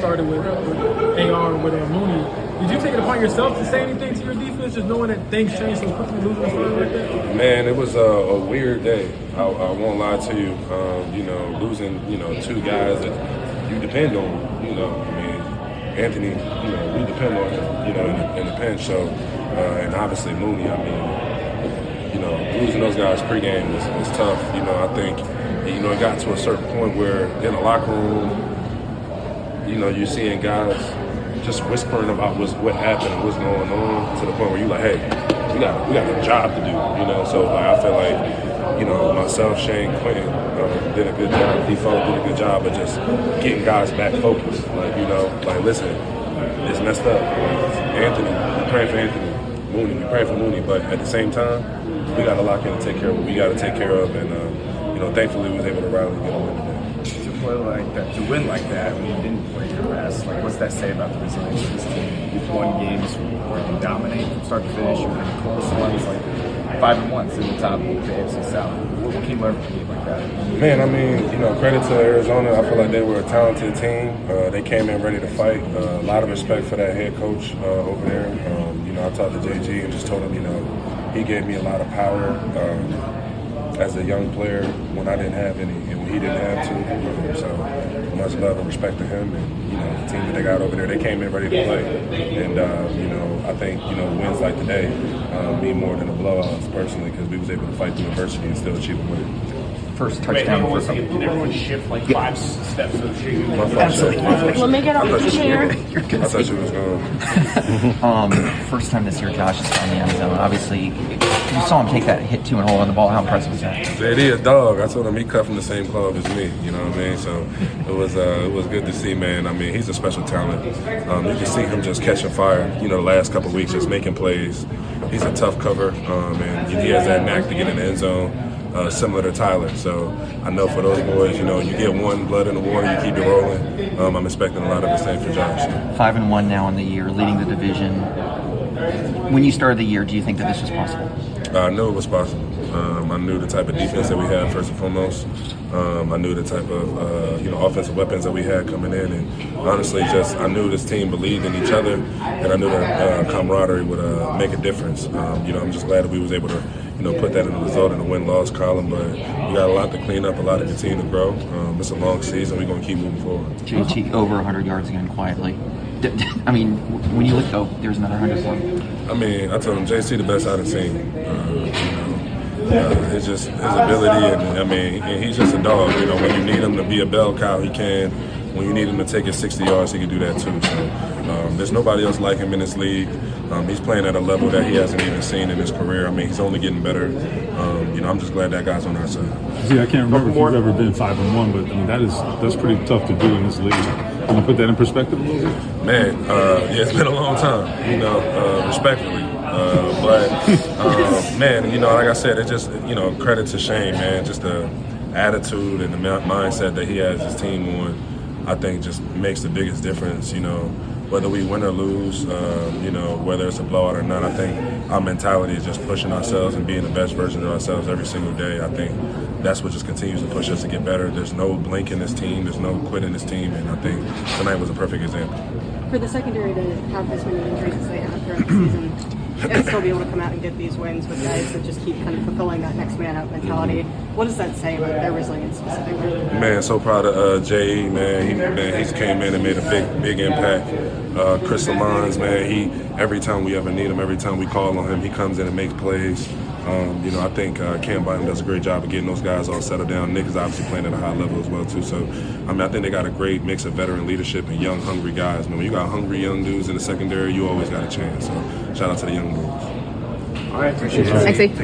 started with AR with Mooney. Did you take it upon yourself to say anything to your defense, just knowing that things change so quickly, losing the starter like that? Man, it was a weird day. I won't lie to you. Losing, two guys that you depend on. Anthony, we depend on him, in the pinch. So, and obviously Mooney. Losing those guys pregame was tough. I think, it got to a certain point where in the locker room, you're seeing guys just whispering about what happened and what's going on to the point where you're like, hey, we got a job to do. So I feel like, myself, Shane, Quentin did a good job. Default did a good job of just getting guys back focused. Listen, it's messed up. Anthony, we praying for Anthony. Mooney, we praying for Mooney. But at the same time, we got to lock in and take care of what we got to take care of. And, thankfully we was able to rally and get a win today. To play like that, to win like that when you didn't play your best, what's that say about the resilience of this team? You've won games where you dominate from start to finish. You're winning close ones, 5-1 in the top of the AFC South. What can you learn from a game like that? Man, credit to Arizona. I feel like they were a talented team. They came in ready to fight. A lot of respect for that head coach over there. I talked to JG and just told him, he gave me a lot of power as a young player when I didn't have any and when he didn't have to. So much love and respect to him and, the team that they got over there. They came in ready to play. And, I think, wins like today mean more than the blowouts personally because we was able to fight through adversity and still achieve a win. First touchdown. Did everyone shift 5 steps of the shooting? Absolutely. Let me get up the chair. I thought you was going. First time this year Josh has found the end zone. Obviously, you saw him take that hit 2-and-hole on the ball. How impressive was that? Said he a dog. I told him he cut from the same club as me. You know what I mean? So it was good to see, man. He's a special talent. You can see him just catching fire. The last couple of weeks, just making plays. He's a tough cover, and he has that knack to get in the end zone. Similar to Tyler. So I know for those boys, you get one blood in the water, you keep it rolling. I'm expecting a lot of the same for Josh. 5-1 now in the year, leading the division. When you started the year, do you think that this was possible? I knew it was possible. I knew the type of defense that we had first and foremost. I knew the type of offensive weapons that we had coming in, and honestly, I knew this team believed in each other, and I knew that camaraderie would make a difference. I'm just glad that we was able to put that in the result in the win-loss column, but we got a lot to clean up, a lot to continue to grow. It's a long season. We're going to keep moving forward. JT over 100 yards again quietly. When you look, though, there's another 100 for him. I told him, JC the best I've seen. It's just his ability, and he's just a dog. When you need him to be a bell cow, he can. When you need him to take it 60 yards, he can do that too. So there's nobody else like him in this league. He's playing at a level that he hasn't even seen in his career. He's only getting better. I'm just glad that guy's on our side. See, I can't remember if you've ever been 5-1, but that's pretty tough to do in this league. Can you put that in perspective a little bit? Man, it's been a long time, respectfully. Man, like I said, it's just, credit to Shane, man. Just the attitude and the mindset that he has his team on, I think just makes the biggest difference, whether we win or lose, whether it's a blowout or not. I think our mentality is just pushing ourselves and being the best version of ourselves every single day. I think that's what just continues to push us to get better. There's no blink in this team. There's no quit in this team. And I think tonight was a perfect example. For the secondary to have this many injuries as they have throughout the season, and still be able to come out and get these wins with guys that just keep kind of fulfilling that next man up mentality. What does that say about their resilience specifically? Man, so proud of J.E., man. He's came in and made a big impact. Chris Lamons, man, every time we ever need him, every time we call on him, he comes in and makes plays. I think Cam Bynum does a great job of getting those guys all settled down. Nick is obviously playing at a high level as well, too. So, I think they got a great mix of veteran leadership and young, hungry guys. Man, when you got hungry young dudes in the secondary, you always got a chance. So, shout out to the young boys. All right, appreciate it. Thanks.